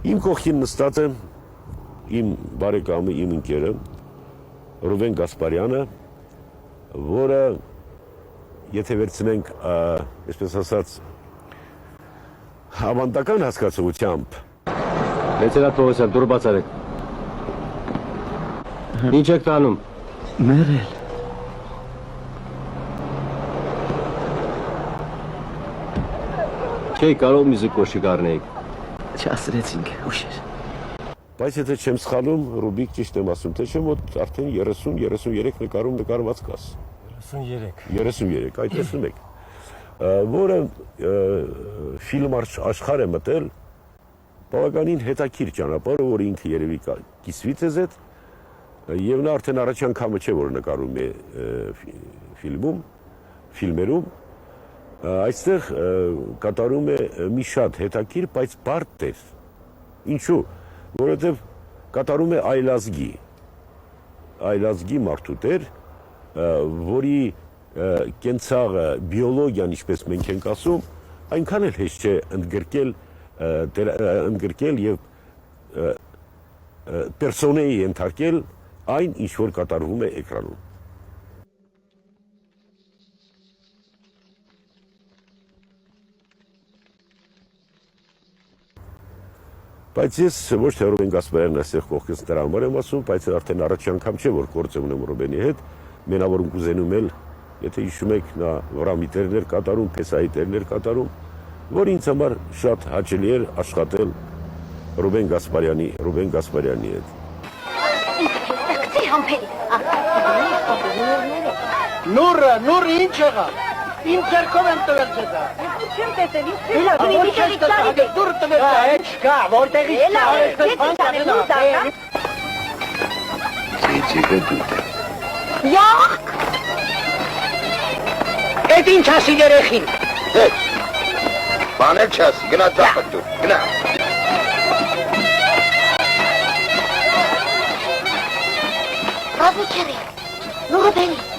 Իմ կողքին նստած է իմ բարեկամը, իմ ընկերը Ռուբեն Գասպարյանը, որը եթե վերցնենք, այսպես ասած, ավանդական հասկացությամբ Լեցենատ Պողոսյան, դուր բացարեք։ Ինչ եք տանում։ Մերել։ Չէի կարող մի զուգ կոշիկ առնեիք։ Չասրեցինք, ուշ էր։ Բայց եթե չեմ սխալում, Ռուբիկ ճիշտ եմ ասում, թե չէ մոտ արդեն 30-33 նկարում նկարված կաս։ 33, այդ տեսնում եք, որը ֆիլմ աշխարհ է մտել բավականին հետաքրքիր ճանապարհը, որ ինքը երևի կիսվի ձեզ հետ, եւ նա արդեն առաջ անգամը չէ, որ նկարում է ֆիլմերում, այստեղ կատարում է մի շատ հետաքրքիր, բայց բարդ տեղ։ Ինչու՞, որովհետեւ կատարում է այլազգի մարդու տեր, որի կենցաղը, բիոլոգիան, ինչպես մենք ենք ասում, այնքան էլ հեշտ չէ ընդգրկել եւ պերսոնեի ենթարկել այն, ինչ որ կատարվում է էկրանում։ Բայց ես ոչ թե Ռուբեն Գասպարյանն այստեղ կողքից նրա համար եմ ասում, բայց արդեն առաջ անգամ չէ, որ գործ ունեմ Ռուբենի հետ, մենավորում կուզենում էլ, եթե հիշում եք, նա վրամիտերներ կատարում, փեսայիտերներ կատարում, որ ինձ համար շատ հաճելի էր աշխատել Ռուբեն Գասպարյանի հետ։ Նուրը ինչ եղավ, իմ ձերքով եմ տվել ձեզա։ Չեմ տեսել, դուր տվել, հետ չկա, որտեղից Յախք։ Էդ ինչ ասի երեխին։ Բանել չասի, գնա ծախդ դու, գնա։ Ռազի չերի, Ռուբենի։